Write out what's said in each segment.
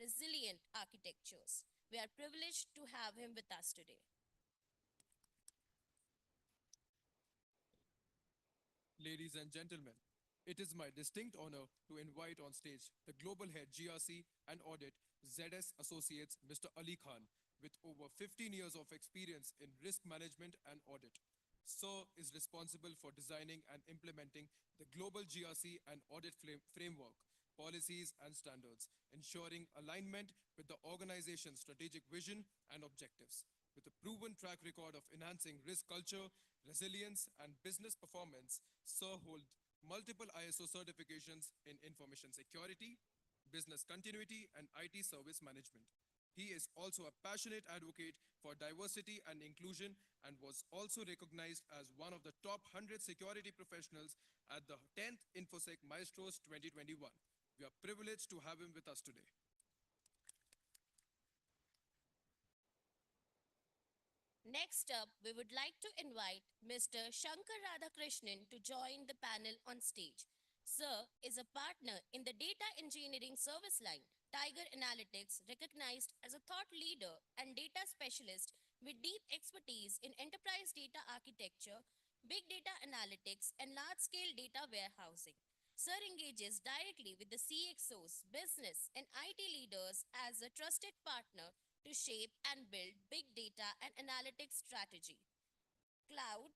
resilient architectures. We are privileged to have him with us today. Ladies and gentlemen, it is my distinct honor to invite on stage the Global Head GRC and Audit ZS Associates, Mr. Ali Khan, with over 15 years of experience in risk management and audit. Sir is responsible for designing and implementing the global GRC and audit framework, policies, and standards, ensuring alignment with the organization's strategic vision and objectives. With a proven track record of enhancing risk culture, resilience, and business performance, Sir holds multiple ISO certifications in information security, business continuity, and IT service management. He is also a passionate advocate for diversity and inclusion and was also recognized as one of the top 100 security professionals at the 10th InfoSec Maestros 2021. We are privileged to have him with us today. Next up, we would like to invite Mr. Shankar Radhakrishnan to join the panel on stage. Sir is a partner in the data engineering service line, Tiger Analytics, recognized as a thought leader and data specialist with deep expertise in enterprise data architecture, big data analytics, and large scale data warehousing. Sir engages directly with the CXOs, business, and IT leaders as a trusted partner to shape and build big data and analytics strategy, cloud,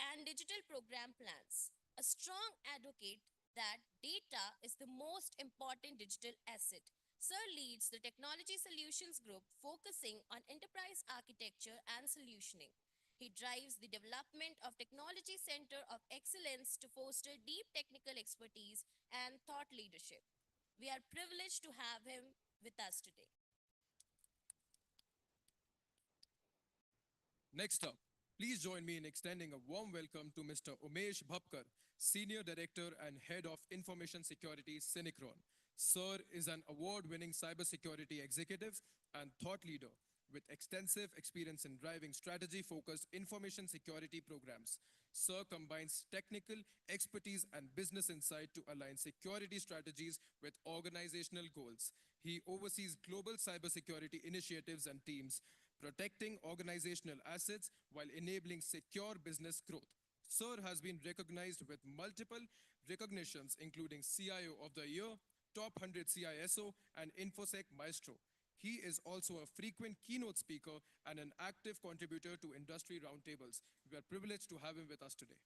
and digital program plans. A strong advocate that data is the most important digital asset. Sir leads the Technology Solutions Group focusing on enterprise architecture and solutioning. He drives the development of Technology Center of Excellence to foster deep technical expertise and thought leadership. We are privileged to have him with us today. Next up, please join me in extending a warm welcome to Mr. Umesh Bhapkar, Senior Director and Head of Information Security, Synchron. Sir is an award-winning cybersecurity executive and thought leader with extensive experience in driving strategy-focused information security programs. Sir combines technical expertise and business insight to align security strategies with organizational goals. He oversees global cybersecurity initiatives and teams, protecting organizational assets while enabling secure business growth. Sir has been recognized with multiple recognitions, including CIO of the Year, Top 100 CISO, and InfoSec Maestro. He is also a frequent keynote speaker and an active contributor to industry roundtables. We are privileged to have him with us today.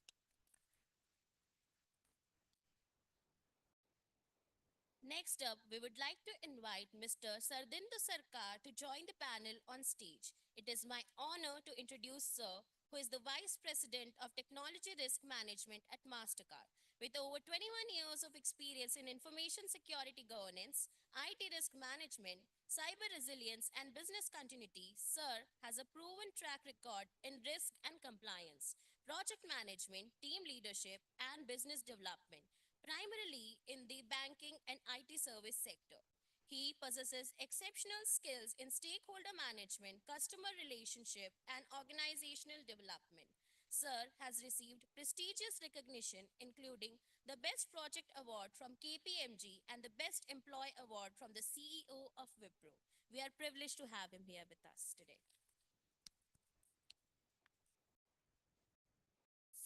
Next up, we would like to invite Mr. Sardindu Sarkar to join the panel on stage. It is my honor to introduce Sir, who is the Vice President of Technology Risk Management at MasterCard. With over 21 years of experience in information security governance, IT risk management, cyber resilience, and business continuity, Sir has a proven track record in risk and compliance, project management, team leadership, and business development, primarily in the banking and IT service sector. He possesses exceptional skills in stakeholder management, customer relationship, and organizational development. Sir has received prestigious recognition, including the Best Project Award from KPMG and the Best Employee Award from the CEO of Wipro. We are privileged to have him here with us today.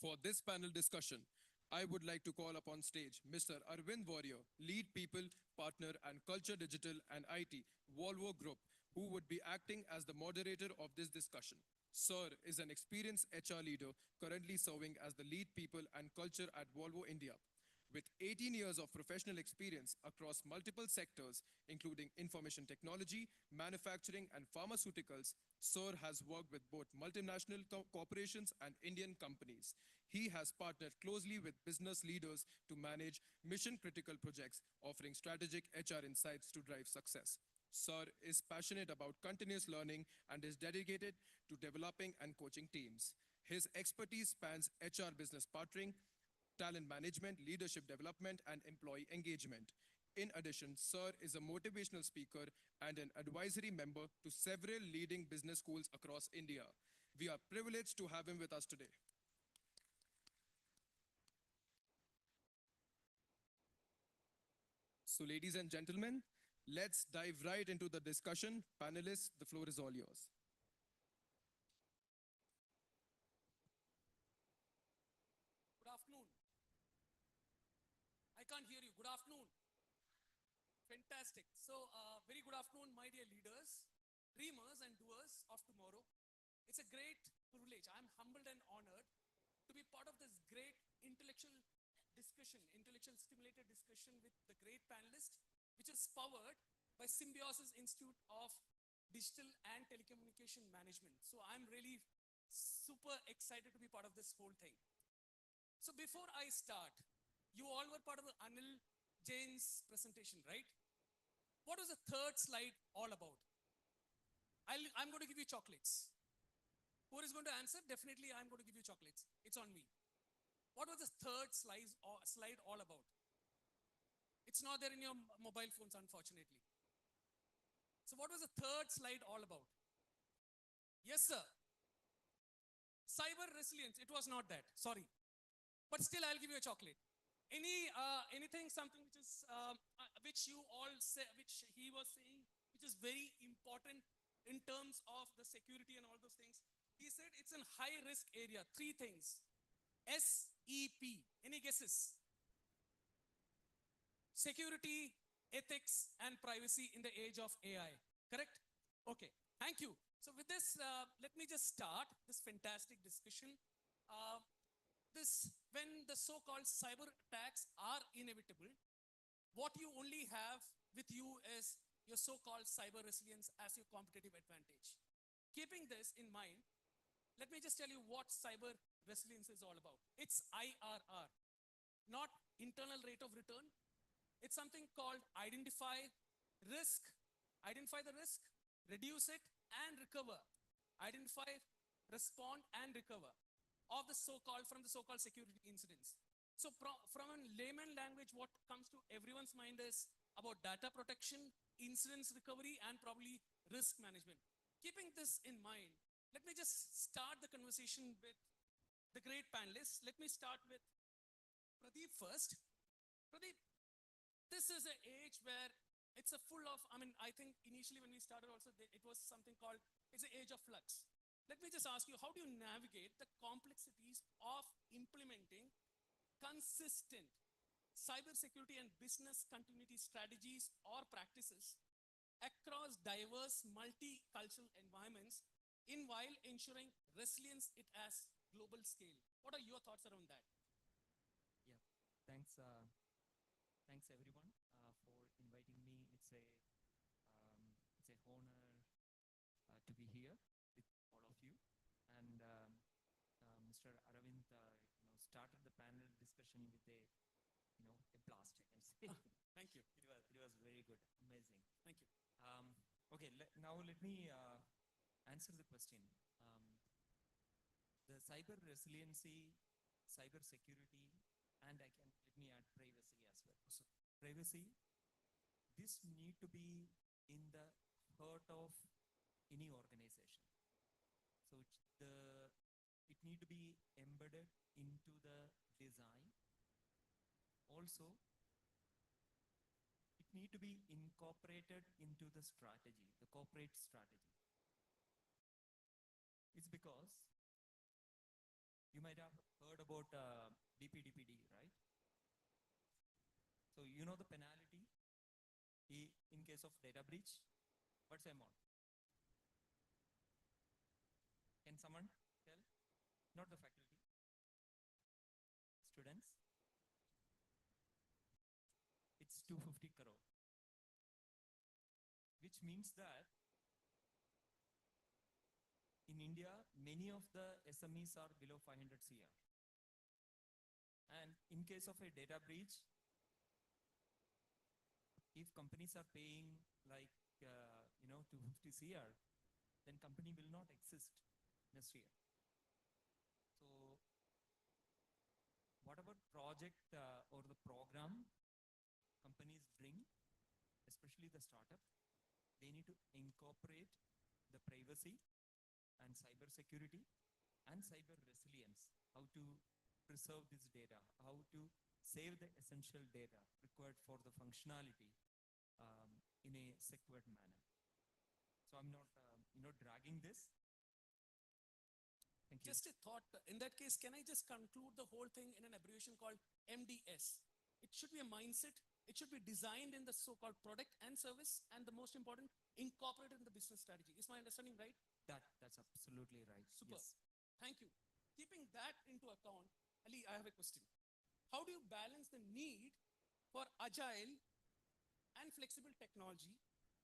For this panel discussion, I would like to call upon stage Mr. Arvind Warrior, Lead People, Partner and Culture Digital and IT, Volvo Group, who would be acting as the moderator of this discussion. Sir is an experienced HR leader currently serving as the Lead People and Culture at Volvo India. With 18 years of professional experience across multiple sectors, including information technology, manufacturing, and pharmaceuticals, Sir has worked with both multinational corporations and Indian companies. He has partnered closely with business leaders to manage mission-critical projects, offering strategic HR insights to drive success. Sir is passionate about continuous learning and is dedicated to developing and coaching teams. His expertise spans HR business partnering, talent management, leadership development, and employee engagement. In addition, Sir is a motivational speaker and an advisory member to several leading business schools across India. We are privileged to have him with us today. So, ladies and gentlemen, Let's dive right into the discussion. Panelists, the floor is all yours. Good afternoon. I can't hear you. Good afternoon. Fantastic. So, very good afternoon, my dear leaders, dreamers, and doers of tomorrow. It's a great privilege. I'm humbled and honored to be part of this great intellectual discussion, intellectual stimulated discussion with the great panelists, which is powered by Symbiosis Institute of Digital and Telecommunication Management. So, I'm really super excited to be part of this whole thing. So before I start, you all were part of the Anil Jain's presentation, right? What was the third slide all about? I'm going to give you chocolates. Who is going to answer? Definitely I'm going to give you chocolates. It's on me. What was the third slide all about? It's not there in your mobile phones, unfortunately. So what was the third slide all about? Yes, sir. Cyber resilience. It was not that. Sorry. But still, I'll give you a chocolate. Anything, something which is which you all say, which he was saying, which is very important in terms of the security and all those things. He said it's a high risk area. Three things. SEP. Any guesses? Security, ethics, and privacy in the age of AI. Correct? Okay. Thank you. So with this, let me just start this fantastic discussion. When the so-called cyber attacks are inevitable, what you only have with you is your so-called cyber resilience as your competitive advantage. Keeping this in mind, let me just tell you what cyber resilience is all about. It's IRR, not internal rate of return. It's something called risk, identify the risk, reduce it, and recover. Identify, respond, and recover of the from the so-called security incidents. So from a layman language, what comes to everyone's mind is about data protection, incidents recovery, and probably risk management. Keeping this in mind, let me just start the conversation with the great panelists. Let me start with Pradeep first. Pradeep, this is an age where it's a full of, I think initially when we started also, it was something called, it's an age of flux. Let me just ask you, how do you navigate the complexities of implementing consistent cybersecurity and business continuity strategies or practices across diverse multicultural environments in while ensuring resilience it as global scale? What are your thoughts around that? Yeah, thanks. Thanks everyone for inviting me. It's a honor to be here with all of you. And Mr. Aravind, started the panel discussion with a blast. I can say. Thank you. It was very good, amazing. Thank you. Okay, now let me answer the question. The cyber resiliency, cyber security, and let me add privacy as well. So privacy, this need to be in the heart of any organization. So it need to be embedded into the design. Also, it need to be incorporated into the strategy, the corporate strategy. It's because you might have heard about DPDPD, right? So you know the penalty in case of data breach. What's the amount? Can someone tell? Not the faculty. Students. It's 250 crore. Which means that in India, many of the SMEs are below 500 CR. And in case of a data breach, if companies are paying like 250 CR, then company will not exist next year. So whatever project or the program companies bring, especially the startup, they need to incorporate the privacy and cyber security and cyber resilience, how to preserve this data, how to save the essential data required for the functionality in a secured manner. So I'm not, dragging this. Thank you. Just a thought. In that case, can I just conclude the whole thing in an abbreviation called MDS? It should be a mindset. It should be designed in the so-called product and service, and the most important, incorporated in the business strategy. Is my understanding right? That's absolutely right. Super. Yes. Thank you. Keeping that into account, Ali, I have a question. How do you balance the need for agile and flexible technology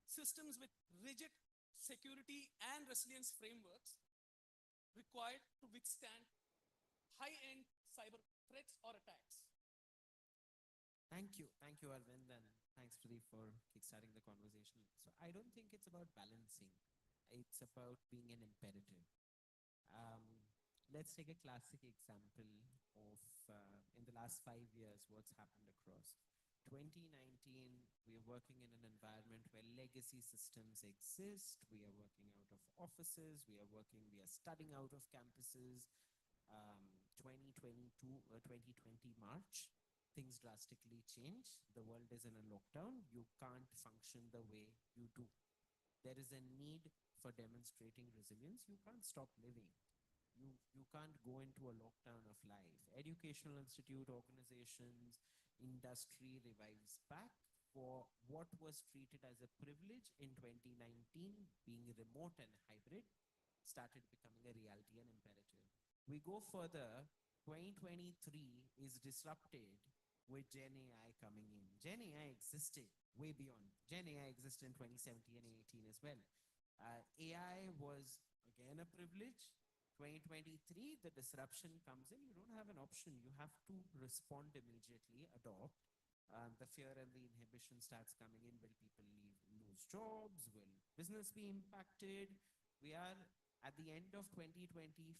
systems with rigid security and resilience frameworks required to withstand high-end cyber threats or attacks? Thank you. Thank you, Arvind, and thanks, Pradeep, for kickstarting the conversation. So I don't think it's about balancing. It's about being an imperative. Um, let's take a classic example of in the last 5 years, what's happened across. 2019, we are working in an environment where legacy systems exist. We are working out of offices. We are studying out of campuses. 2022, 2020 March, things drastically change. The world is in a lockdown. You can't function the way you do. There is a need for demonstrating resilience. You can't stop living. You can't go into a lockdown of life. Educational institute, organizations, industry revives back for what was treated as a privilege in 2019, being remote and hybrid, started becoming a reality and imperative. We go further, 2023 is disrupted with Gen AI coming in. Gen AI existed way beyond. Gen AI existed in 2017 and 18 as well. AI was again a privilege. 2023, the disruption comes in. You don't have an option. You have to respond immediately, adopt. The fear and the inhibition starts coming in. Will people lose jobs? Will business be impacted? We are at the end of 2024.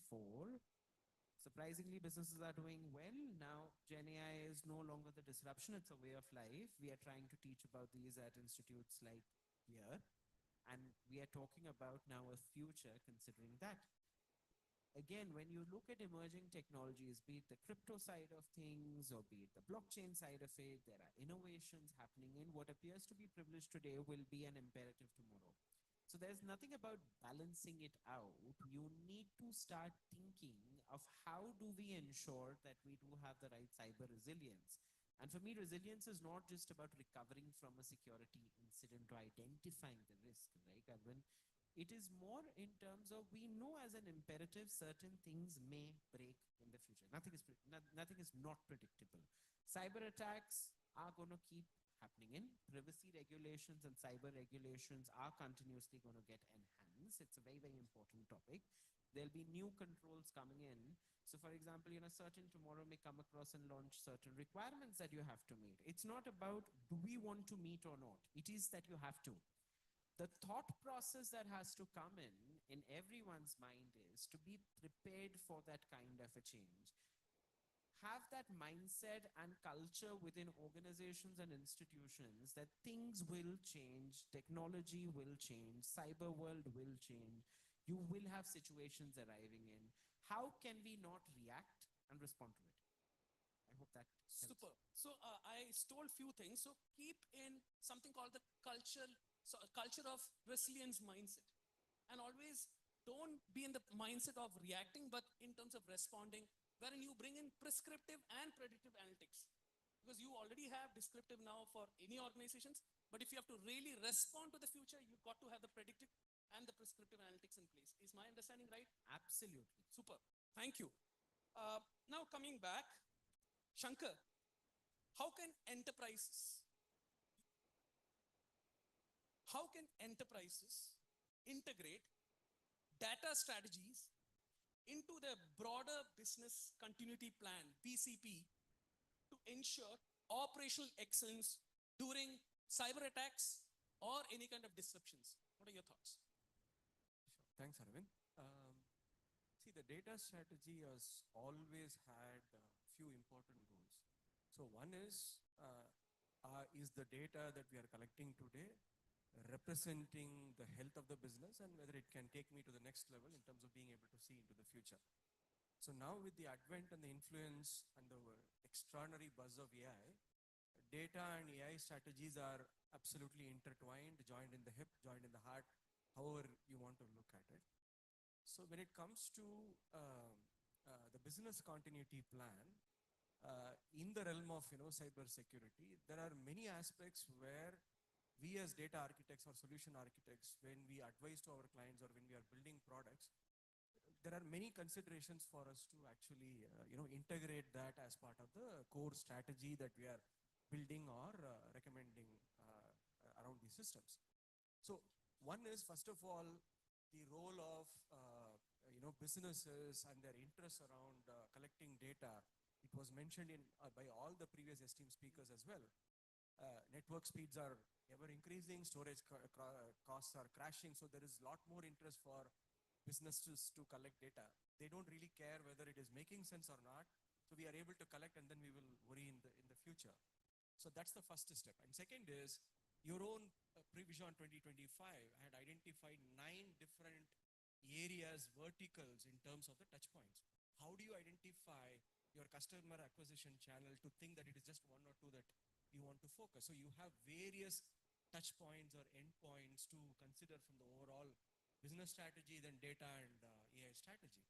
Surprisingly, businesses are doing well. Now, Gen AI is no longer the disruption. It's a way of life. We are trying to teach about these at institutes like here. And we are talking about now a future considering that. Again, when you look at emerging technologies, be it the crypto side of things or be it the blockchain side of it, there are innovations happening in what appears to be privileged today will be an imperative tomorrow. So there's nothing about balancing it out. You need to start thinking of how do we ensure that we do have the right cyber resilience. And for me, resilience is not just about recovering from a security incident or identifying the risk, right, Arvind? It is more in terms of we know as an imperative certain things may break in the future. Nothing is not predictable. Cyber attacks are going to keep happening in. Privacy regulations and cyber regulations are continuously going to get enhanced. It's a very, very important topic. There'll be new controls coming in. So for example, certain tomorrow may come across and launch certain requirements that you have to meet. It's not about do we want to meet or not. It is that you have to. The thought process that has to come in everyone's mind is to be prepared for that kind of a change. Have that mindset and culture within organizations and institutions that things will change, technology will change, cyber world will change. You will have situations arriving in. How can we not react and respond to it? I hope that helps. Super. So I stole few things. So keep in something called the culture of resilience mindset, and always don't be in the mindset of reacting, but in terms of responding, wherein you bring in prescriptive and predictive analytics, because you already have descriptive now for any organizations. But if you have to really respond to the future, you've got to have the predictive and the prescriptive analytics in place. Is my understanding right? Absolutely. Super. Thank you. Now coming back, Shankar, how can enterprises integrate data strategies into their broader business continuity plan, BCP, to ensure operational excellence during cyber attacks or any kind of disruptions? What are your thoughts? Thanks, Arvind. See, the data strategy has always had a few important goals. So one is the data that we are collecting today representing the health of the business and whether it can take me to the next level in terms of being able to see into the future. So now with the advent and the influence and the extraordinary buzz of AI, data and AI strategies are absolutely intertwined, joined in the hip, joined in the heart, however you want to look at it. So when it comes to the business continuity plan, in the realm of cyber security, there are many aspects where we as data architects or solution architects, when we advise to our clients or when we are building products, there are many considerations for us to actually integrate that as part of the core strategy that we are building or recommending around these systems. So one is, first of all, the role of businesses and their interests around collecting data. It was mentioned by all the previous esteemed speakers as well. Network speeds are ever increasing, storage costs are crashing, so there is a lot more interest for businesses to collect data. They don't really care whether it is making sense or not, so we are able to collect and then we will worry in the future. So that's the first step. And second is, your own Prevision 2025 had identified 9 different areas, verticals in terms of the touch points. How do you identify your customer acquisition channel to think that it is just one or two that you want to focus? So you have various touch points or endpoints to consider from the overall business strategy, then data and AI strategy.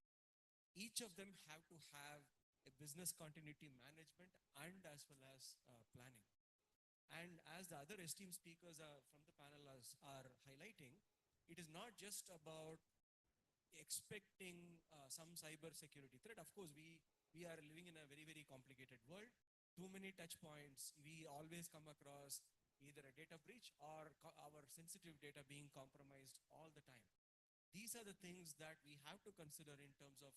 Each of them have to have a business continuity management and as well as planning. And as the other esteemed speakers from the panel are highlighting, it is not just about expecting some cyber security threat. Of course, we are living in a very, very complicated world. Too many touch points. We always come across either a data breach or our sensitive data being compromised all the time. These are the things that we have to consider in terms of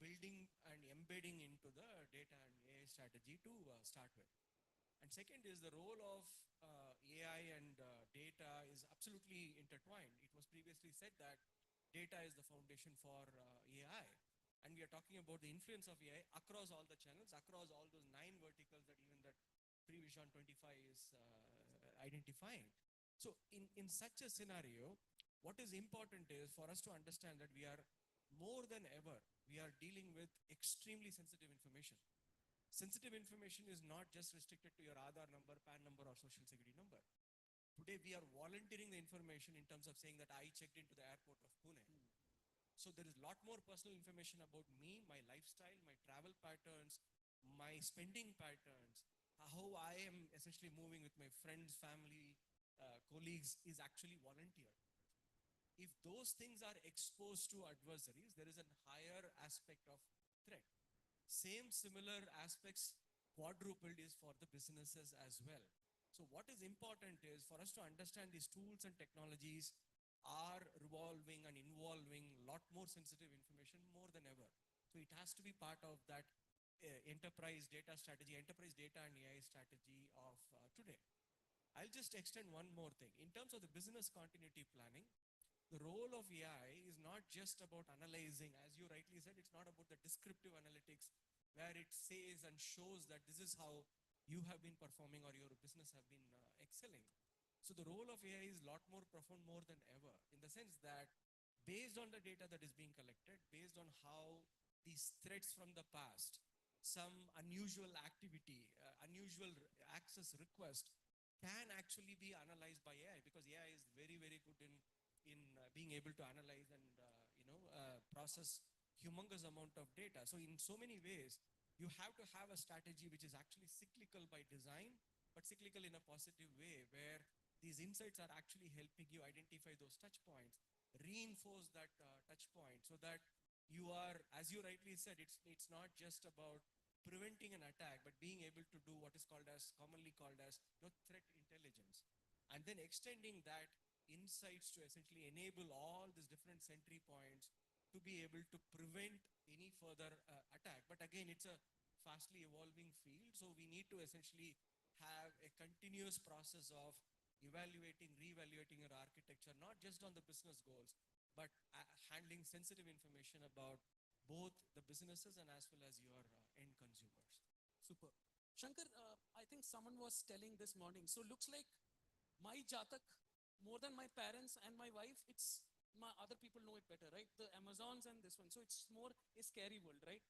building and embedding into the data and AI strategy to start with. And second is, the role of AI and data is absolutely intertwined. It was previously said that data is the foundation for AI. And we are talking about the influence of AI across all the channels, across all those 9 verticals that even that Prevision 25 is identifying. So in such a scenario, what is important is for us to understand that we are more than ever, we are dealing with extremely sensitive information. Sensitive information is not just restricted to your Aadhaar number, PAN number, or social security number. Today, we are volunteering the information in terms of saying that I checked into the airport of Pune. So there is a lot more personal information about me, my lifestyle, my travel patterns, my spending patterns, how I am essentially moving with my friends, family, colleagues is actually volunteered. If those things are exposed to adversaries, there is a higher aspect of threat. Same similar aspects quadrupled is for the businesses as well. So what is important is for us to understand these tools and technologies are revolving and involving a lot more sensitive information more than ever. So it has to be part of that enterprise data strategy, enterprise data and AI strategy of today. I'll just extend one more thing. In terms of the business continuity planning, the role of AI is not just about analyzing, as you rightly said, it's not about the descriptive analytics where it says and shows that this is how you have been performing or your business have been excelling. So the role of AI is a lot more profound, more than ever, in the sense that based on the data that is being collected, based on how these threats from the past, some unusual activity, unusual access request can actually be analyzed by AI, because AI is very, very good in being able to analyze and process humongous amount of data. So in so many ways, you have to have a strategy which is actually cyclical by design, but cyclical in a positive way, where these insights are actually helping you identify those touch points, reinforce that touch point, so that you are, as you rightly said, it's not just about preventing an attack, but being able to do what is commonly called as threat intelligence, and then extending that insights to essentially enable all these different sentry points to be able to prevent any further attack. But again, it's a fastly evolving field, so we need to essentially have a continuous process of evaluating, reevaluating your architecture, not just on the business goals, but handling sensitive information about both the businesses and as well as your end consumers. Super. Shankar, I think someone was telling this morning, so looks like my Jatak, more than my parents and my wife, it's my other people know it better, right? The Amazons and this one. So it's more a scary world, right?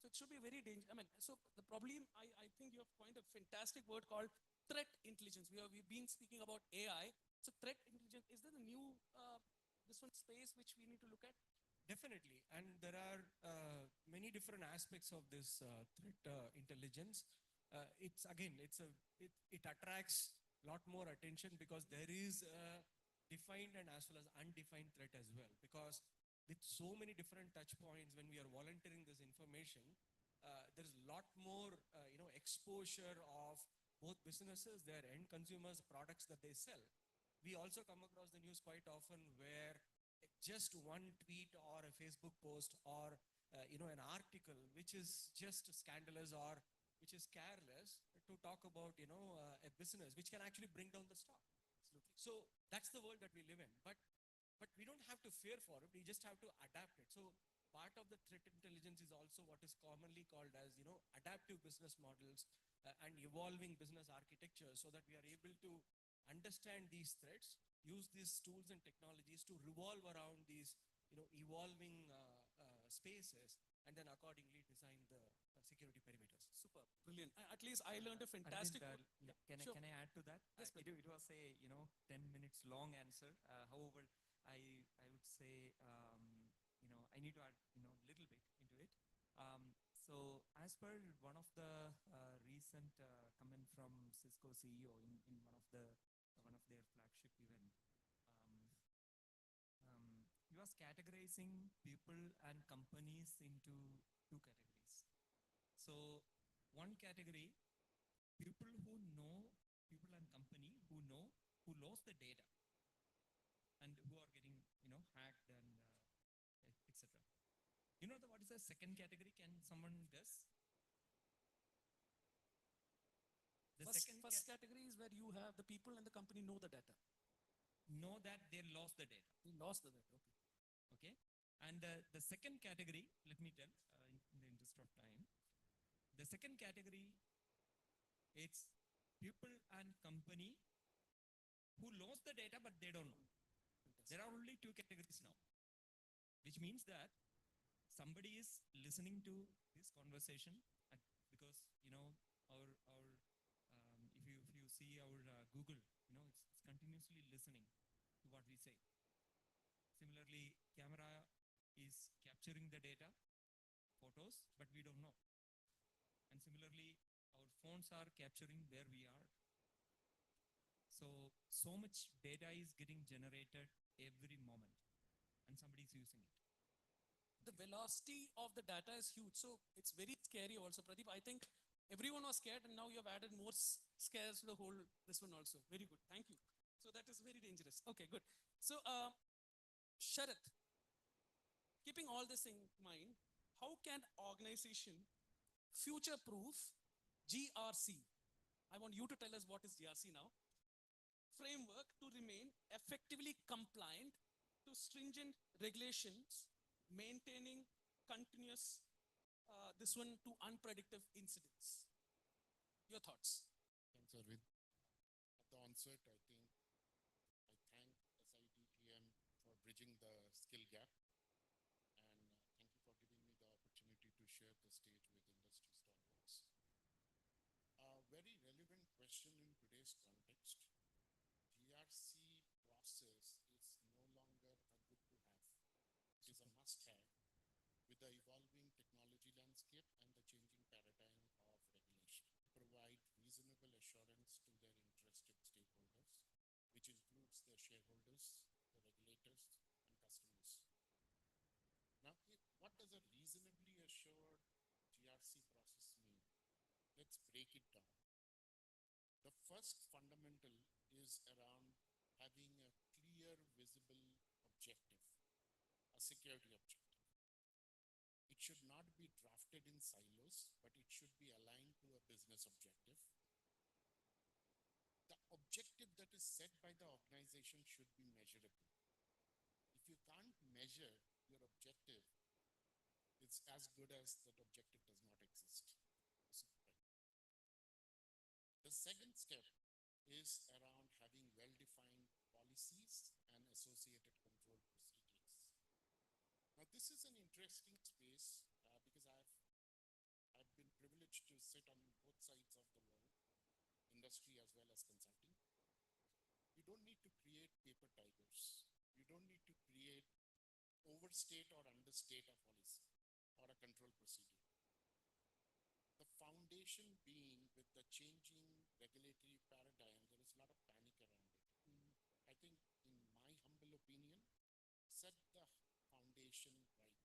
So it should be very dangerous. I mean, so the problem, I think you have coined a fantastic word called threat intelligence. We've been speaking about AI. So threat intelligence, is there a new this one space which we need to look at? Definitely, and there are many different aspects of this threat intelligence. It's again, it attracts a lot more attention because there is a defined and as well as undefined threat as well. Because with so many different touch points, when we are volunteering this information, there's a lot more exposure of both businesses, their end consumers, products that they sell. We also come across the news quite often where just one tweet or a Facebook post or an article which is just scandalous or which is careless to talk about a business which can actually bring down the stock. Absolutely. So that's the world that we live in. But we don't have to fear for it. We just have to adapt it. So part of the threat intelligence is also what is commonly called as adaptive business models and evolving business architecture, so that we are able to understand these threats, use these tools and technologies to revolve around these evolving spaces, and then accordingly design the security perimeters. Super, brilliant. At least I learned a fantastic. Arvind, Sure. can I add to that? Yes, it was a 10 minutes long answer. However, I would say I need to add little bit into it. So as per one of the recent comment from Cisco CEO in one of their flagship event, um, he was categorizing people and companies into two categories. So one category, people who know, people and company who know, who lost the data and who are getting hacked and etc. What is the second category? Can someone guess? The First category is where you have the people and the company know the data. know that they lost the data. They lost the data. Okay. Okay. And the second category, let me tell in the interest of time. The second category, it's people and company who lost the data but they don't know. There are only two categories now, which means that somebody is listening to this conversation because our if you see our Google, it's continuously listening to what we say. Similarly, camera is capturing the data, photos, but we don't know. And similarly, our phones are capturing where we are. So much data is getting generated every moment, and somebody is using it. The velocity of the data is huge. So it's very scary also, Pradeep. I think everyone was scared and now you have added more scares to the whole, this one also. Very good. Thank you. So that is very dangerous. Okay, good. So Sharath, keeping all this in mind, how can organization future-proof GRC? I want you to tell us what is GRC now. Framework to remain effectively compliant to stringent regulations, maintaining continuous this one to unpredictable incidents. Your thoughts? Thanks, Arvind. At the onset, I think I thank SIDTM for bridging the skill gap, and thank you for giving me the opportunity to share the stage with industry stalwarts. A very relevant question in today's context. GRC process is no longer a good to have. It is a must have with the evolving technology landscape and the changing paradigm of regulation. Provide reasonable assurance to their interested stakeholders, which includes their shareholders, the regulators, and customers. Now, what does a reasonably assured GRC process mean? Let's break it down. The first fundamental is around having a clear, visible objective, a security objective. It should not be drafted in silos, but it should be aligned to a business objective. The objective that is set by the organization should be measurable. If you can't measure your objective, it's as good as that objective does not exist. The second step is around having well-defined policies and associated control procedures. Now, this is an interesting space because I've been privileged to sit on both sides of the world in the industry as well as consulting. You don't need to create paper tigers. You don't need to create overstate or understate a policy or a control procedure. The foundation being with the changing regulatory paradigm, there is a lot of panic around it. I think, in my humble opinion, set the foundation right.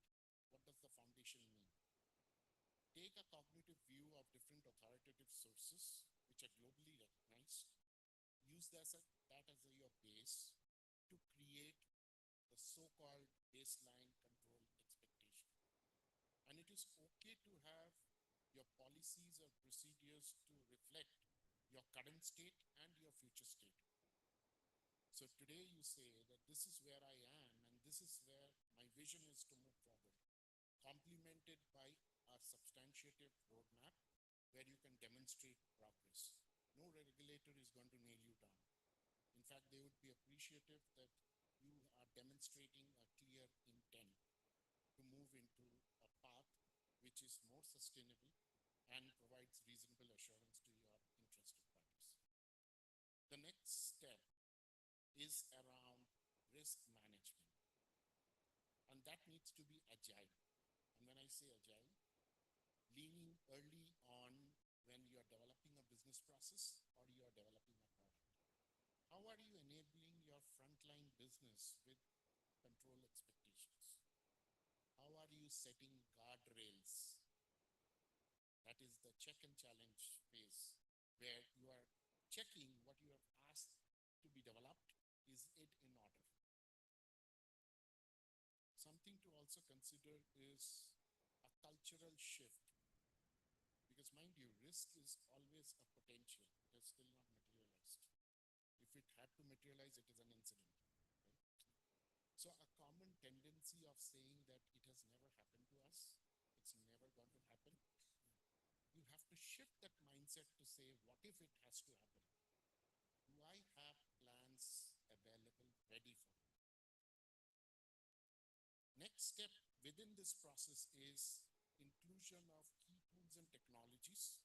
What does the foundation mean? Take a cognitive view of different authoritative sources which are globally recognized. Use that as your base to create the so-called baseline control expectation. And it is okay to have your policies or procedures to reflect your current state and your future state. So today you say that this is where I am and this is where my vision is to move forward, complemented by a substantiative roadmap where you can demonstrate progress. No regulator is going to nail you down. In fact, they would be appreciative that you are demonstrating a clear intent to move into a path which is more sustainable and provides reasonable assurance to your interested parties. The next step is around risk management, and that needs to be agile. And when I say agile, leaning early on when you are developing a business process or you are developing a product. How are you enabling your frontline business with control expectations? How are you setting guardrails? That is the check and challenge phase, where you are checking what you have asked to be developed, is it in order? Something to also consider is a cultural shift. Because mind you, risk is always a potential. It has still not materialized. If it had to materialize, it is an incident. Right? So a common tendency of saying that it has never happened to us, it's never going to happen. You have to shift that mindset to say, what if it has to happen? Do I have plans available ready for it? Next step within this process is inclusion of key tools and technologies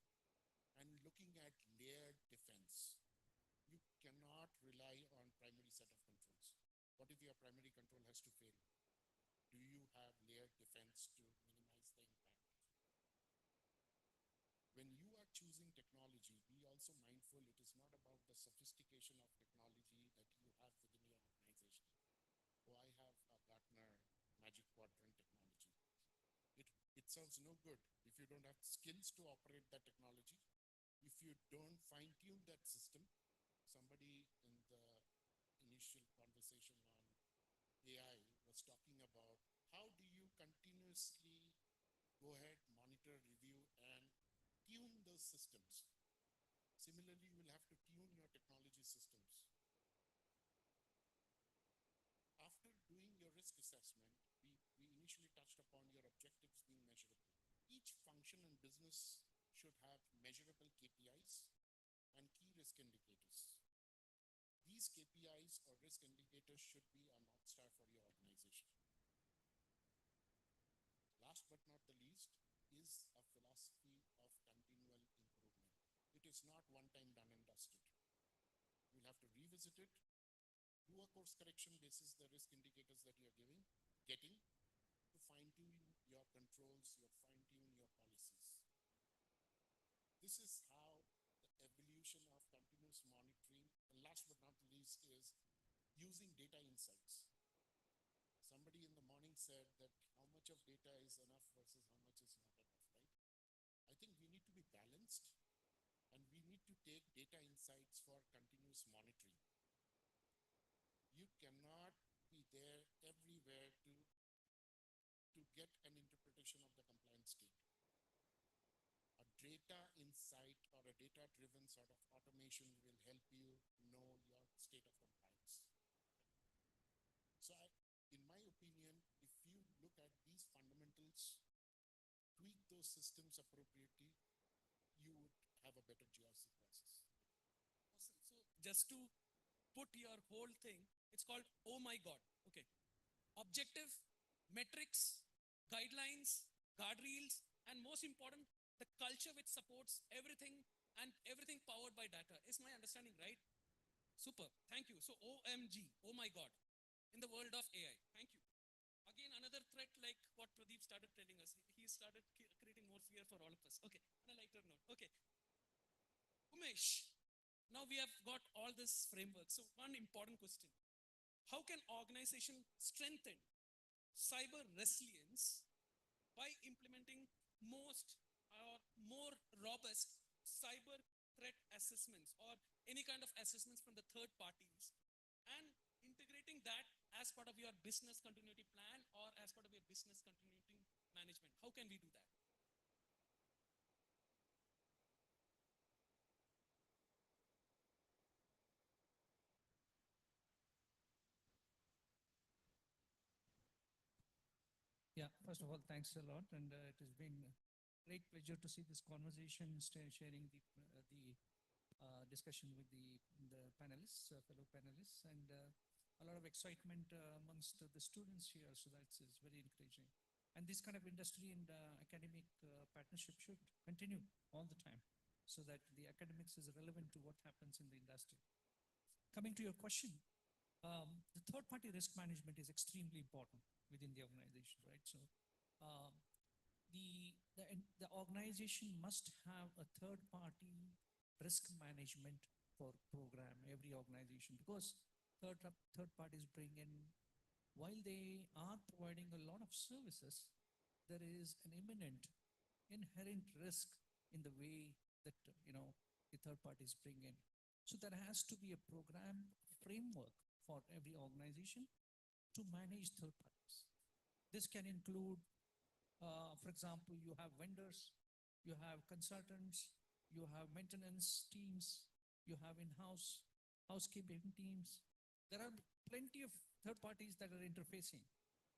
and looking at layered defense. You cannot rely on primary set of controls. What if your primary control has to fail? Do you have layered defense to minimize the impact? When you are choosing technology, be also mindful it is not about the sophistication of technology that you have within your organization. Oh, I have a Gartner Magic Quadrant technology. It serves no good if you don't have skills to operate that technology, if you don't fine-tune that system. Somebody in the initial conversation on AI was talking about how do you continuously go ahead, monitor, review, and tune those systems. Similarly, you will have to tune your technology systems. After doing your risk assessment, we initially touched upon your objectives being measurable. Each function and business should have measurable KPIs and key risk indicators. These KPIs or risk indicators should be a North Star for your organization. Last but not the least is a philosophy of continual improvement. It is not one time done and dusted. You'll have to revisit it, do a course correction basis the risk indicators that you're getting to fine-tune your controls, fine-tune your policies. This is how the evolution of continuous monitoring, and last but not least, is using data insights. Somebody in the morning said that how much of data is enough versus how much is not enough, right? I think we need to be balanced and we need to take data insights for continuous monitoring. You cannot be there everywhere to get an interpretation of the compliance state. A data insight or a data-driven sort of automation will help you know your state of compliance. So in my opinion, if you look at these fundamentals, tweak those systems appropriately, you would have a better GRC process. Awesome. So just to put your whole thing, it's called Oh My God. Okay. Objective, metrics, guidelines, guardrails, and most important, the culture which supports everything and everything powered by data. Is my understanding right? Super. Thank you. So OMG, oh my God, in the world of AI. Thank you. Again, another threat like what Pradeep started telling us. He started creating more fear for all of us. Okay, on a lighter note. Okay, Umesh, now we have got all this framework. So one important question. How can organization strengthen cyber resilience by implementing most or more robust cyber threat assessments or any kind of assessments from the third parties and integrating that as part of your business continuity plan or as part of your business continuity management? How can we do that? Yeah, first of all, thanks a lot, and it has been a great pleasure to see this conversation, sharing the discussion with the panelists, fellow panelists, and a lot of excitement amongst the students here. So that's is very encouraging. And this kind of industry and academic partnership should continue all the time, so that the academics is relevant to what happens in the industry. Coming to your question, the third party risk management is extremely important within the organization, right? So um, the organization must have a third party risk management for program, every organization, because third parties bring in, while they are providing a lot of services, there is an imminent inherent risk in the way that the third parties bring in. So there has to be a program framework for every organization to manage third parties. This can include, for example, you have vendors, you have consultants, you have maintenance teams, you have in-house housekeeping teams. There are plenty of third parties that are interfacing.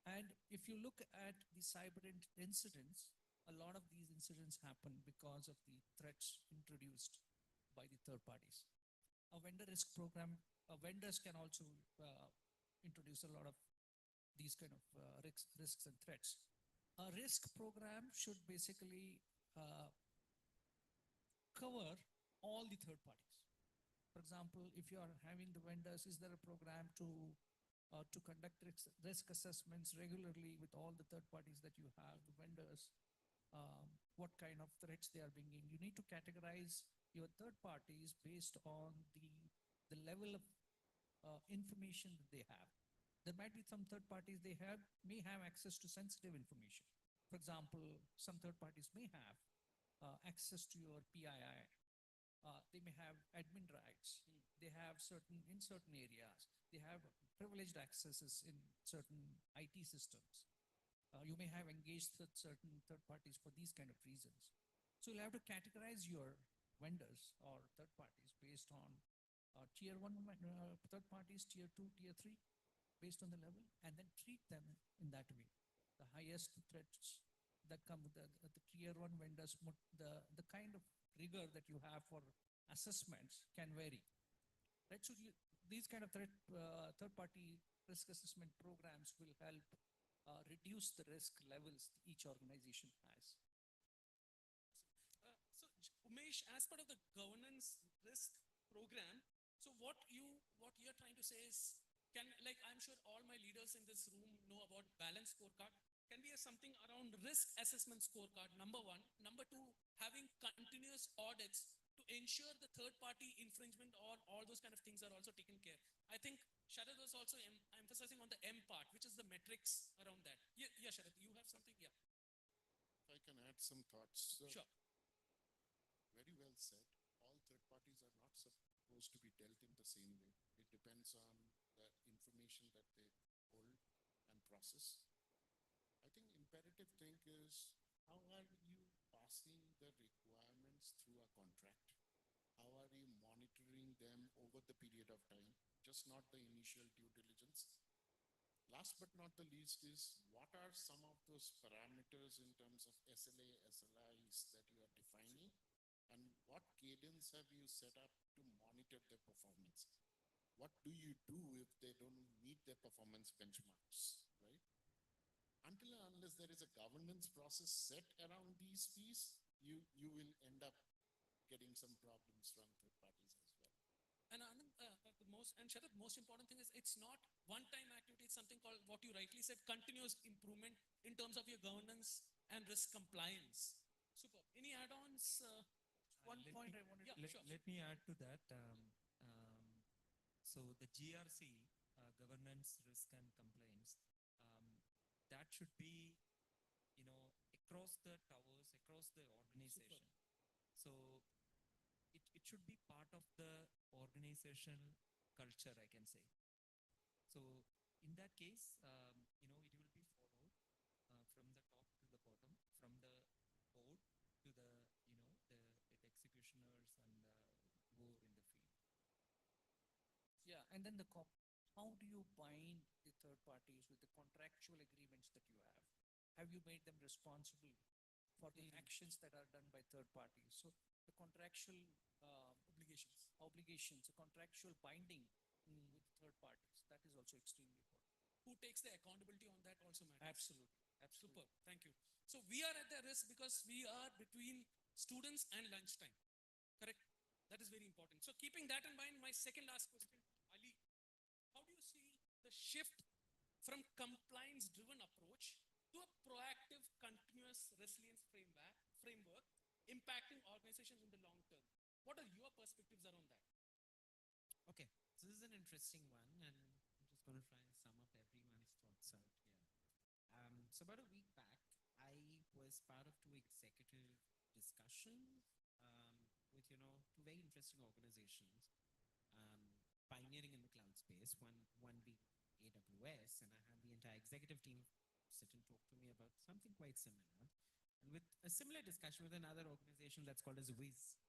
And if you look at the cyber incidents, a lot of these incidents happen because of the threats introduced by the third parties. A vendor risk program, vendors can also introduce a lot of these kind of risks and threats. A risk program should basically cover all the third parties. For example, if you are having the vendors, is there a program to conduct risk assessments regularly with all the third parties that you have, the vendors, what kind of threats they are bringing? You need to categorize your third parties based on the level of information that they have. There might be some third parties may have access to sensitive information. For example, some third parties may have access to your PII. They may have admin rights. They have in certain areas. They have privileged accesses in certain IT systems. You may have engaged with certain third parties for these kind of reasons. So you'll have to categorize your vendors or third parties based on tier one third parties, tier two, tier three, based on the level, and then treat them in that way. The highest threats that come with the tier one vendors, the kind of rigor that you have for assessments can vary. Right? So these kind of third party risk assessment programs will help reduce the risk levels each organization has. Umesh, as part of the governance risk program, so what you're trying to say is, can, like, I'm sure all my leaders in this room know about balanced scorecard. Can be something around risk assessment scorecard, number one. Number two, having continuous audits to ensure the third party infringement or all those kind of things are also taken care. I think Sharad was also emphasizing on the M part, which is the metrics around that. Yeah, Sharad, you have something? Yeah. If I can add some thoughts. So Sure. very well said. All third parties are not supposed to be dealt in the same way. It depends on the information that they hold and process. I think imperative thing is, how are you passing the requirements through a contract? How are you monitoring them over the period of time, just not the initial due diligence? Last but not the least is, what are some of those parameters in terms of SLA, SLIs that you are defining? And what cadence have you set up to monitor their performance? What do you do if they don't meet their performance benchmarks, right? Until and unless there is a governance process set around these fees, you will end up getting some problems from third parties as well. And Anand, Sharad, most important thing is it's not one-time activity. It's something called what you rightly said, continuous improvement in terms of your governance and risk compliance. Super. Any add-ons? One Let point me- I wanted. let, Sure. let me add to that. So the GRC, governance, risk, and compliance, um, that should be, across the towers, across the organization. So it should be part of the organizational culture, I can say. So in that case, it will be followed from the top to the bottom, from the board to the executioners and who are in the field. Yeah, and then how do you bind the third parties with the contractual agreements that you have? Have you made them responsible for the actions that are done by third parties? So the contractual obligations, the contractual binding with third parties, that is also extremely important. Who takes the accountability on that also matters. Absolutely, absolutely. Super. Thank you. So we are at the risk because we are between students and lunchtime. Correct? That is very important. So keeping that in mind, my second last question, Ali, how do you see the shift from compliance-driven approach to a proactive, continuous resilience framework impacting organizations in the long term? What are your perspectives around that? Okay, so this is an interesting one, and I'm just going to try and sum up everyone's thoughts out here. So about a week back, I was part of two executive discussions with two very interesting organizations pioneering in the cloud space. One being AWS, and I had the entire executive team sit and talk to me about something quite similar, and with a similar discussion with another organization that's called as Wiz.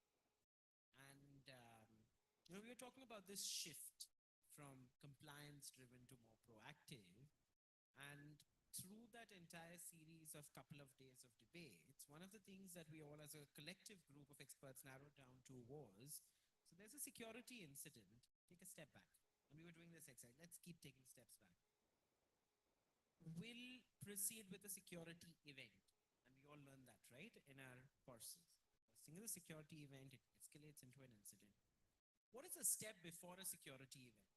And we were talking about this shift from compliance driven to more proactive. And through that entire series of couple of days of debates, one of the things that we all as a collective group of experts narrowed down to was, so there's a security incident, take a step back. And we were doing this exercise, let's keep taking steps back. We'll proceed with a security event. And we all learn that, right, in our courses. First thing is a security event, it escalates into an incident. What is a step before a security event?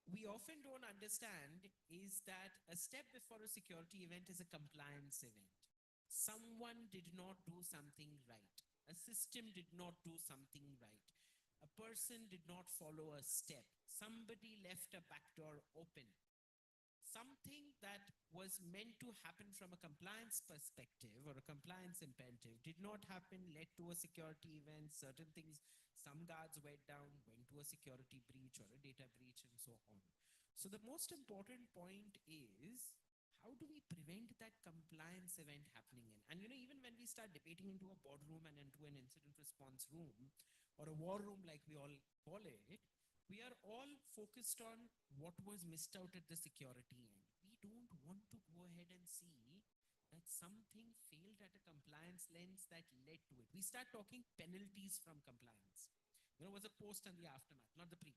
We often don't understand is that a step before a security event is a compliance event. Someone did not do something right. A system did not do something right. A person did not follow a step. Somebody left a back door open. Something that was meant to happen from a compliance perspective or a compliance imperative did not happen, led to a security event, certain things, some guards went down, went to a security breach or a data breach and so on. So the most important point is, how do we prevent that compliance event happening in? And even when we start debating into a boardroom and into an incident response room or a war room like we all call it, we are all focused on what was missed out at the security end. We don't want to go ahead and see that something failed at a compliance lens that led to it. We start talking penalties from compliance. Was a post and the aftermath, not the pre.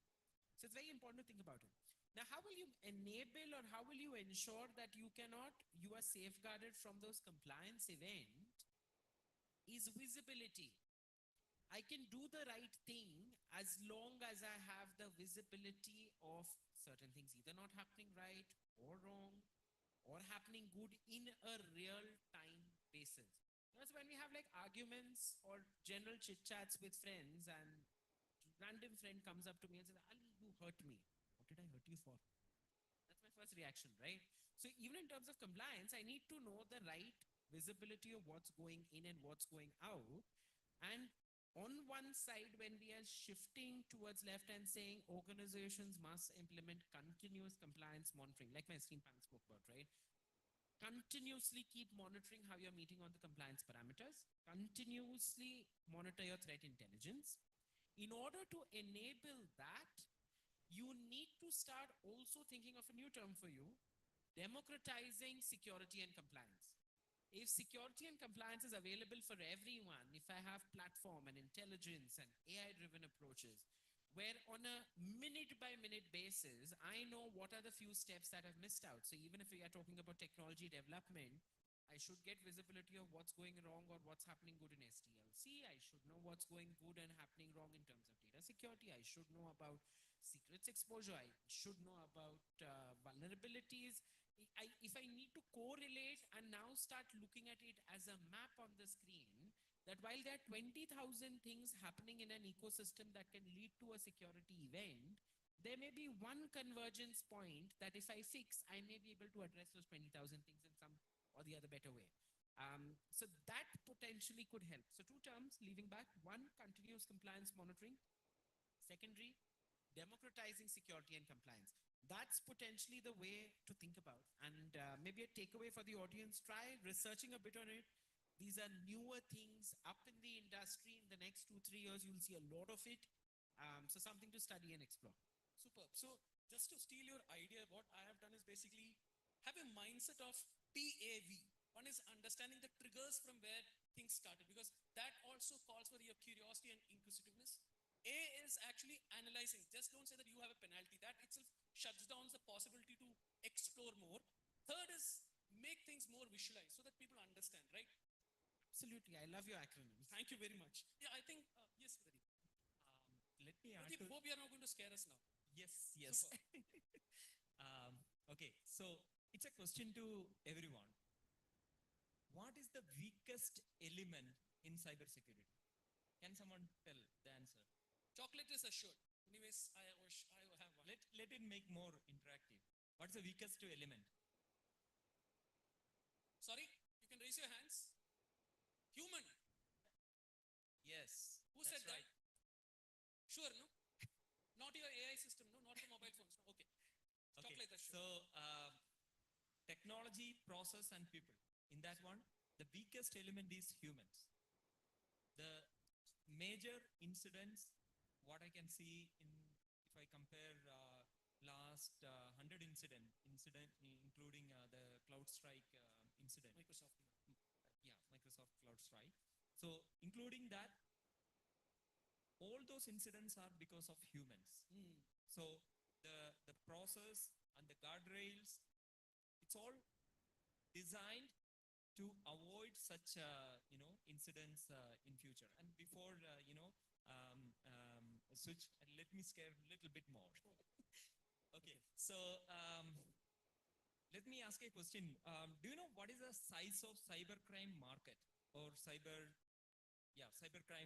So it's very important to think about it. Now, how will you enable or how will you ensure that you are safeguarded from those compliance event is visibility. I can do the right thing as long as I have the visibility of certain things either not happening right or wrong or happening good in a real time basis. That's when we have like arguments or general chit chats with friends and random friend comes up to me and says, Ali, you hurt me. What did I hurt you for? That's my first reaction, right? So even in terms of compliance, I need to know the right visibility of what's going in and what's going out. And on one side, when we are shifting towards left and saying organizations must implement continuous compliance monitoring, like my esteemed panel spoke about, right? Continuously keep monitoring how you're meeting on the compliance parameters, continuously monitor your threat intelligence. In order to enable that, you need to start also thinking of a new term for you, democratizing security and compliance. If security and compliance is available for everyone, if I have platform and intelligence and AI-driven approaches, where on a minute-by-minute basis, I know what are the few steps that I've missed out. So even if we are talking about technology development, I should get visibility of what's going wrong or what's happening good in SDLC. I should know what's going good and happening wrong in terms of data security. I should know about secrets exposure. I should know about vulnerabilities. If I need to correlate and now start looking at it as a map on the screen, that while there are 20,000 things happening in an ecosystem that can lead to a security event, there may be one convergence point that if I fix, I may be able to address those 20,000 things in some or the other better way. So that potentially could help. So two terms, leaving back. One, continuous compliance monitoring. Secondary, democratizing security and compliance. That's potentially the way to think about. And maybe a takeaway for the audience, try researching a bit on it. These are newer things up in the industry. In the next 2-3 years, you'll see a lot of it. So something to study and explore. Superb. So just to steal your idea, what I have done is basically have a mindset of PAV. One is understanding the triggers from where things started, because that also calls for your curiosity and inquisitiveness. A is actually analyzing. Just don't say that you have a penalty. That itself shuts down the possibility to explore more. Third is make things more visualized so that people understand, right? Absolutely. I love your acronyms. Thank you very much. Yeah, I think, yes, Pradeep. Let me add Pradeep, to hope you are not going to scare us now. yes. Okay, so it's a question to everyone. What is the weakest element in cybersecurity? Can someone tell the answer? Chocolate is assured. Anyways, I wish I have one. Let it make more interactive. What's the weakest element? Sorry, you can raise your hands. Human. Yes. Who that's said right. that? Sure, no? Not your AI system, no? Not your mobile phones. No? Okay. Okay. Chocolate assured. So, technology, process, and people. In that one, the weakest element is humans. The major incidents, what I can see in, if I compare last 100 including the CloudStrike incident. Microsoft. Yeah, Microsoft CloudStrike. So, including that, all those incidents are because of humans. So, the process and the guardrails, it's all designed to avoid such incidents in future. And before switch, let me scare a little bit more. Okay, so let me ask a question. Do you know what is the size of cybercrime market or cybercrime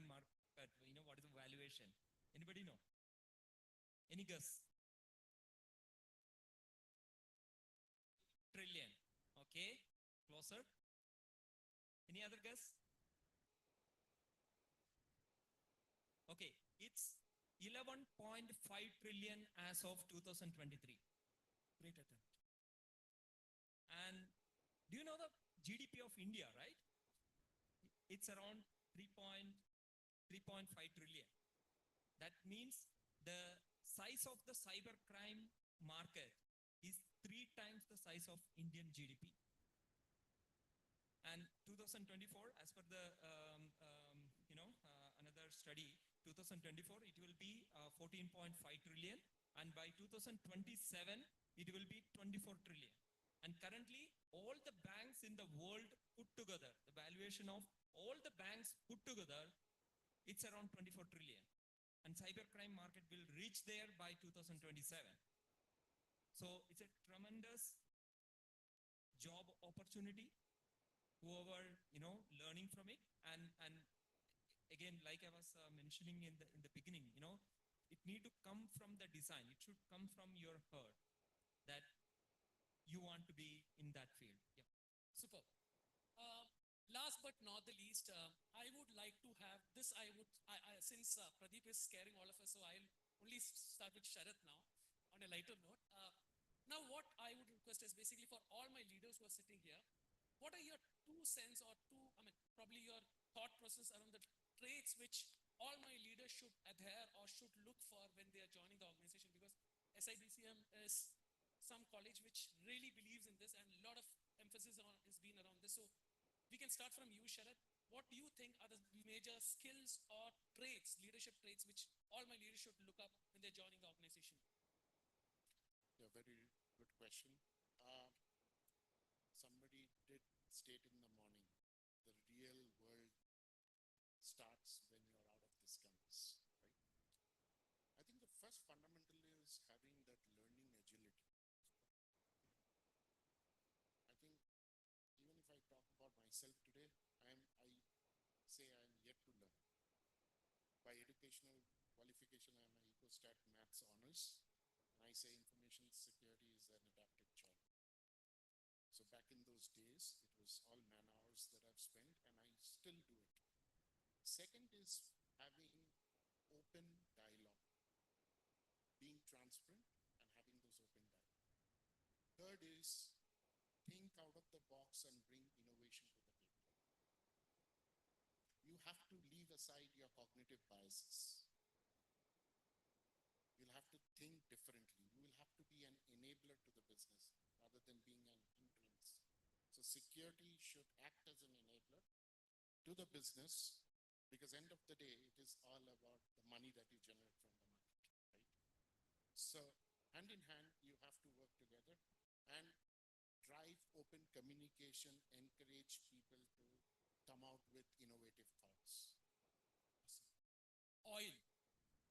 market? You know, what is the valuation? Anybody know? Any guess? Trillion. Okay, closer. Any other guess? Okay, it's 11.5 trillion as of 2023. Great attempt. And do you know the GDP of India, right? It's around 3.5 trillion. That means the size of the cybercrime market is 3 times the size of Indian GDP. And 2024, as per the another study, 2024 it will be 14.5 trillion, and by 2027 it will be 24 trillion. And currently, all the banks in the world put together, the valuation of all the banks put together, it's around 24 trillion. And cybercrime market will reach there by 2027. So it's a tremendous job opportunity. Whoever learning from it, and again, like I was mentioning in the beginning, it need to come from the design. It should come from your heart that you want to be in that field. Yeah. Superb. Last but not the least, I would like to have this. Since Pradeep is scaring all of us, so I'll only start with Sharath now on a lighter note. Now, what I would request is basically for all my leaders who are sitting here, what are your 2 cents or probably your thought process around the traits which all my leaders should adhere or should look for when they are joining the organization? Because SIBCM is some college which really believes in this, and a lot of emphasis is being around this. So we can start from you, Sharath. What do you think are the major skills or traits, leadership traits, which all my leaders should look up when they're joining the organization? Yeah, very good question. Somebody did state in the morning, the real world starts when you're out of this campus, right? I think the first fundamental is having that learning agility. I think even if I talk about myself today, I say I am yet to learn. By educational qualification, I am a EcoStat Maths Honors, and I say information security is an adaptive job. So back in those days, it was all man hours that I've spent, and I still do it. Second is having open dialogue, being transparent and having those open dialogue. Third is think out of the box and bring innovation to the table. You have to leave aside your cognitive biases. You'll have to think differently. You will have to be an enabler to the business rather than being an hindrance. So security should act as an enabler to the business, because end of the day, it is all about the money that you generate from the market, right? So hand in hand, you have to work together and drive open communication, encourage people to come out with innovative thoughts. Oil.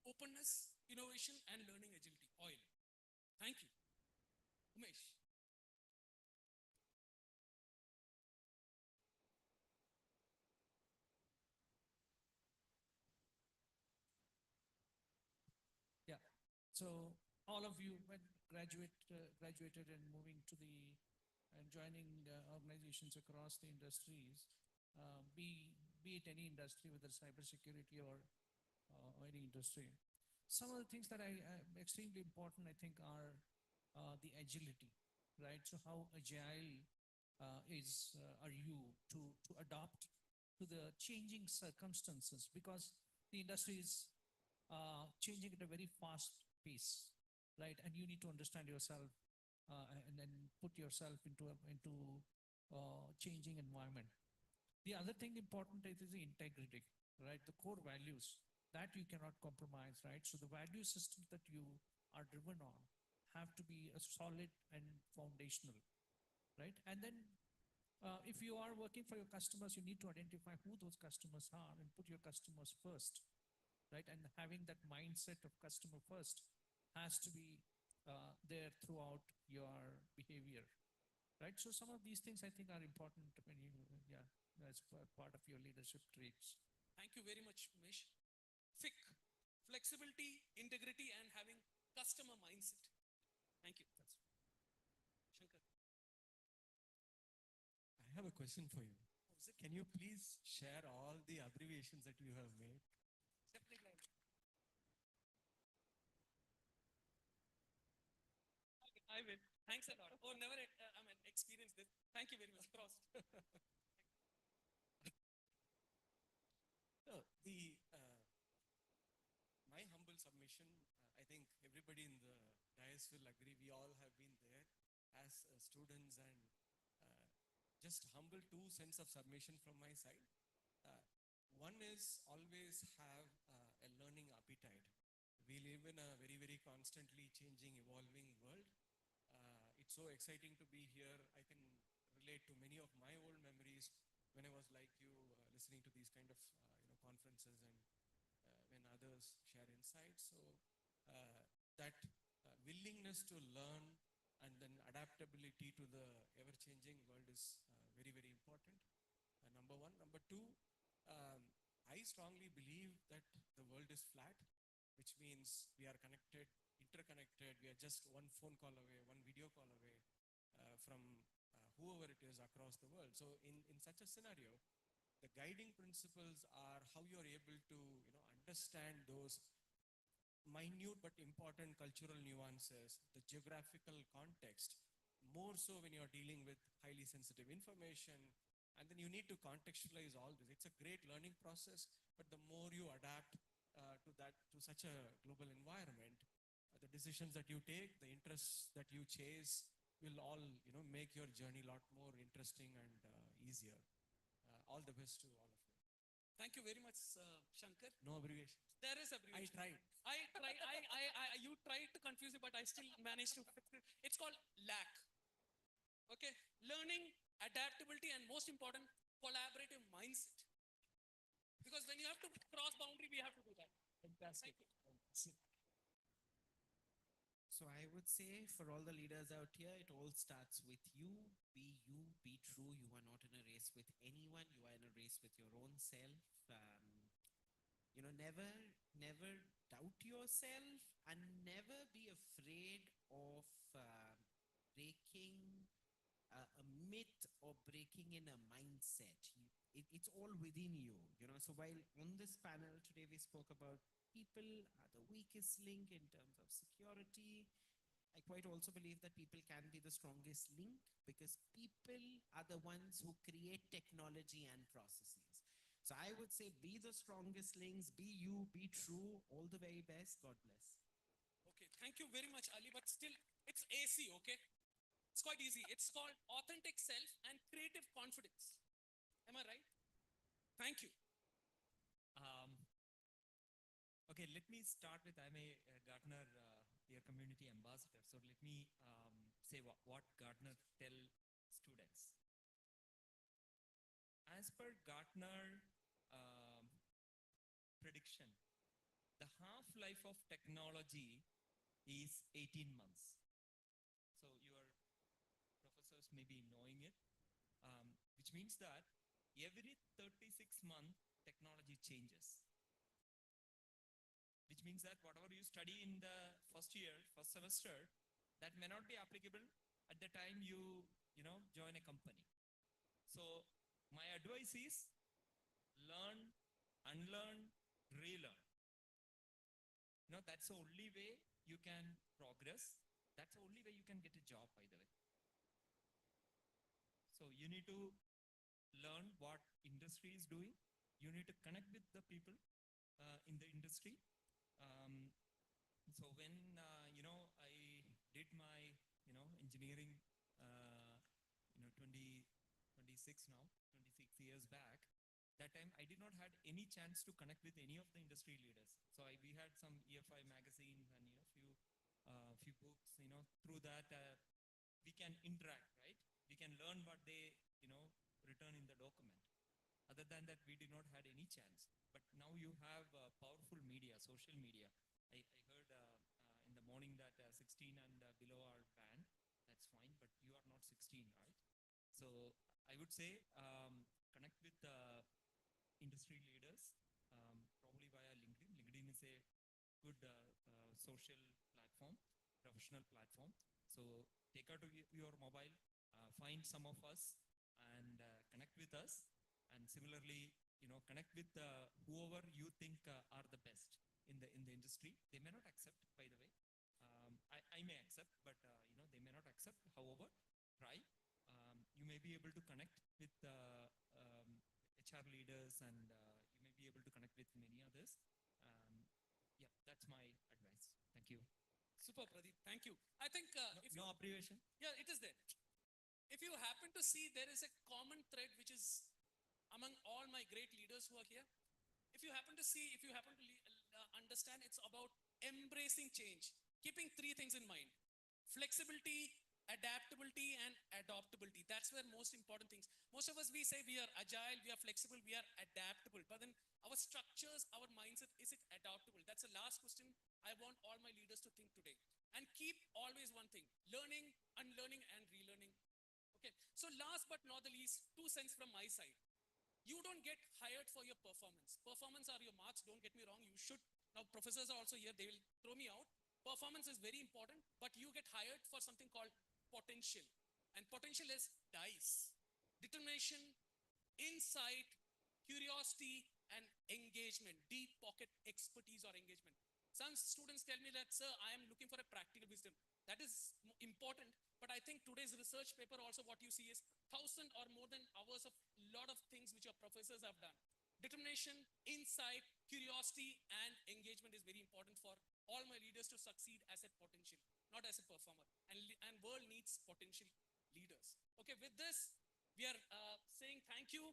Openness, innovation, and learning agility. Oil. Thank you. Umesh. Yeah. So all of you when graduated and moving to the and joining organizations across the industries, be it any industry, whether cybersecurity or any industry. Some of the things that I extremely important, I think, are the agility, right? So how agile are you to adapt to the changing circumstances, because the industry is changing at a very fast pace, right? And you need to understand yourself and then put yourself into changing environment. The other thing important is the integrity, right? The core values that you cannot compromise, right? So the value systems that you are driven on have to be a solid and foundational, right? And then if you are working for your customers, you need to identify who those customers are and put your customers first, right? And having that mindset of customer first has to be there throughout your behavior, right? So some of these things I think are important when you, yeah, as part of your leadership traits. Thank you very much, Umesh. FIC. Flexibility, integrity, and having customer mindset. Thank you. Shankar. I have a question for you. Oh, is it? Can you please share all the abbreviations that you have made? Separate line. Okay, I will. Thanks a lot. Oh, never, experienced this. Thank you very much. Cross. No, my humble submission, I think everybody in the dais will agree, we all have been there as students, and just humble two sense of submission from my side. One is always have a learning appetite. We live in a very, very constantly changing, evolving world. It's so exciting to be here. I can relate to many of my old memories when I was like you, listening to these kind of conferences, and when others share insights. So that willingness to learn and then adaptability to the ever-changing world is very, very important. Number one. Number two, I strongly believe that the world is flat, which means we are connected, interconnected. We are just one phone call away, one video call away from whoever it is across the world. So in such a scenario, the guiding principles are how you are able to understand those minute but important cultural nuances, the geographical context, more so when you're dealing with highly sensitive information. And then you need to contextualize all this. It's a great learning process, but the more you adapt to such a global environment, the decisions that you take, the interests that you chase will all make your journey a lot more interesting and easier. All the best to all of you. Thank you very much, Shankar. No abbreviation. There is abbreviation. I tried. You tried to confuse it, but I still managed to. It's called LAC. Okay, learning, adaptability, and most important, collaborative mindset. Because when you have to cross boundary, we have to do that. Fantastic. So I would say for all the leaders out here, it all starts with you. Be you, be true. You are not in a race with anyone. You are in a race with your own self. Never doubt yourself and never be afraid of breaking a myth or breaking in a mindset. It's all within you, you know. So while on this panel today we spoke about people are the weakest link in terms of security, I quite also believe that people can be the strongest link because people are the ones who create technology and processes. So I would say be the strongest links, be you, be true. All the very best. God bless. Okay, thank you very much, Ali. But still, it's AC, okay? It's quite easy. It's called authentic self and creative confidence. Am I right? Thank you. Um, okay, let me start with I'm a Gartner Peer Community Ambassador. So let me say what Gartner tell students. As per Gartner prediction, the half-life of technology is 18 months. So your professors may be knowing it, which means that every 36 months, technology changes. Which means that whatever you study in the first year, first semester, that may not be applicable at the time you join a company. So my advice is learn, unlearn, relearn. That's the only way you can progress. That's the only way you can get a job, by the way. So you need to learn what industry is doing. You need to connect with the people in the industry. So when I did my engineering 26 now 26 years back, that time I did not had any chance to connect with any of the industry leaders. So we had some EFI magazines and few books. Through that we can interact, right? We can learn what they written in the document. Other than that, we did not had any chance. But now you have powerful media, social media. I heard in the morning that 16 and below are banned. That's fine, but you are not 16, right? So I would say connect with industry leaders, probably via LinkedIn. LinkedIn is a good social platform, professional platform. So take out your mobile, find some of us, and connect with us. And similarly, connect with whoever you think are the best in the industry. They may not accept, by the way. I may accept, but they may not accept. However, try. You may be able to connect with HR leaders, and you may be able to connect with many others. Yeah, that's my advice. Thank you. Super, Pradeep. Thank you. I think No abbreviation. yeah, it is there. If you happen to see, there is a common thread which is among all my great leaders who are here. If you happen to see, if you happen to understand, it's about embracing change, keeping three things in mind: flexibility, adaptability, and adoptability. That's where most important things. Most of us, we say we are agile, we are flexible, we are adaptable. But then our structures, our mindset, is it adaptable? That's the last question I want all my leaders to think today. And keep always one thing: learning, unlearning, and relearning. Okay. So last but not the least, 2 cents from my side. You don't get hired for your performance. Performance are your marks. Don't get me wrong. You should. Now, professors are also here. They will throw me out. Performance is very important, but you get hired for something called potential. And potential is DICE: determination, insight, curiosity, and engagement. Deep pocket expertise or engagement. Some students tell me that, sir, I am looking for a practical wisdom. That is important, but I think today's research paper also what you see is 1,000 or more than hours of lot of things which your professors have done. Determination, insight, curiosity, and engagement is very important for all my leaders to succeed as a potential, not as a performer. And world needs potential leaders. Okay, with this, we are saying thank you.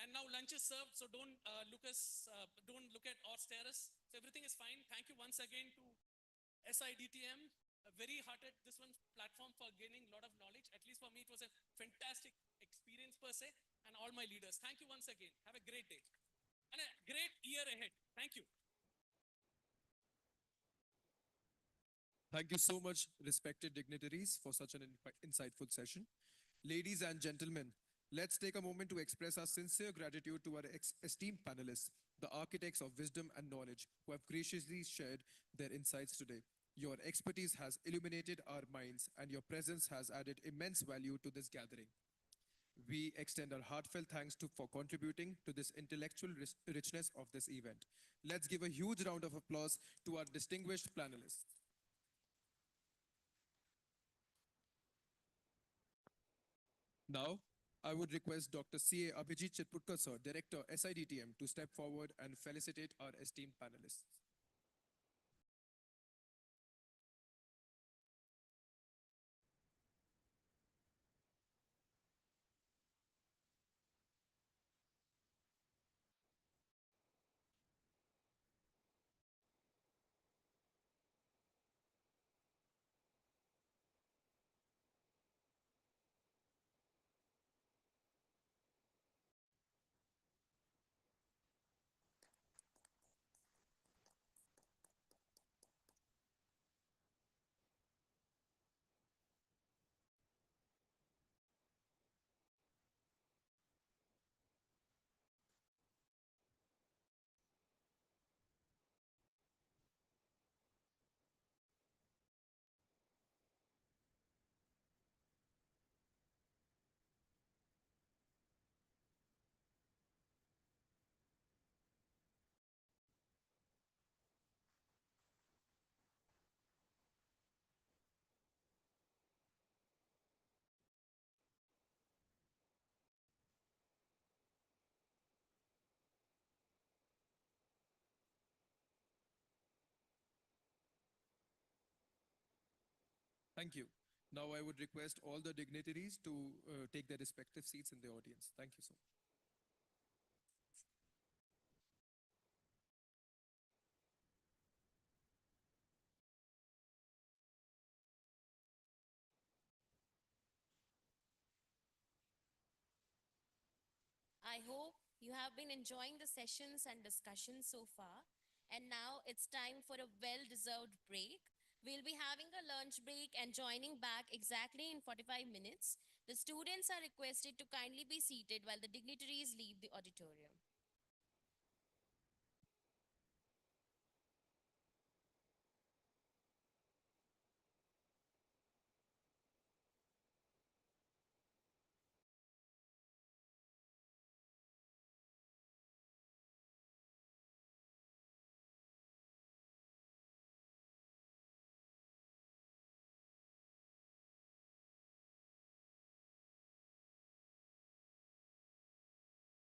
And now lunch is served, so don't look at or stare us. So everything is fine. Thank you once again to SIDTM, a very hearted this one platform for gaining a lot of knowledge. At least for me, it was a fantastic experience per se, and all my leaders. Thank you once again. Have a great day and a great year ahead. Thank you. Thank you so much, respected dignitaries, for such an insightful session. Ladies and gentlemen, let's take a moment to express our sincere gratitude to our esteemed panelists, the architects of wisdom and knowledge, who have graciously shared their insights today. Your expertise has illuminated our minds, and your presence has added immense value to this gathering. We extend our heartfelt thanks for contributing to this intellectual richness of this event. Let's give a huge round of applause to our distinguished panelists. Now, I would request Dr. C.A. Abhijit Chitputkar, sir, Director, SIDTM, to step forward and felicitate our esteemed panelists. Thank you. Now I would request all the dignitaries to take their respective seats in the audience. Thank you so much. I hope you have been enjoying the sessions and discussions so far. And now it's time for a well deserved break. We'll be having a lunch break and joining back exactly in 45 minutes. The students are requested to kindly be seated while the dignitaries leave the auditorium.